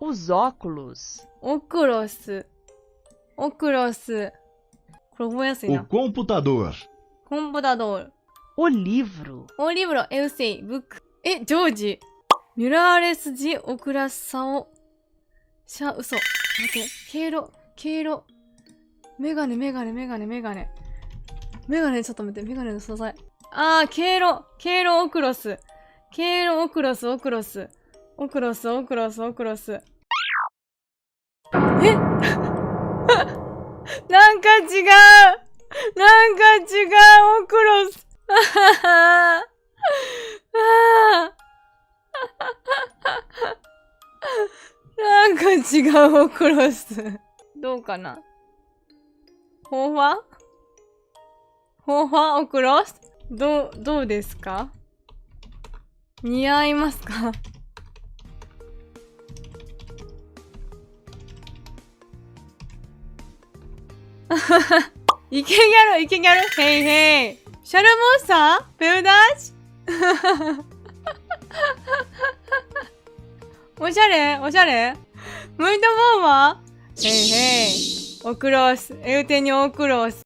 Os óculos. オクロス。オクロス。これ覚えやすい O な。 computador. コンポタドール。 O livro. オリブロ、エウセイ、ブック。ジョージ。ミュラーレスジ、オクラサオ。嘘。待って、経路。メガネ、ちょっと待って、メガネの素材。経路、オクロス。オクロス。なんか違う、オクロス。なんか違うオクロス。どうかな？ほうわオクロス？どうですか？似合いますか？イケギャル、ヘイ。シャルモッサ？ベルダーチ？おしゃれ？ムイトボーマ？ヘイ。オクロス。エウテニオクロス。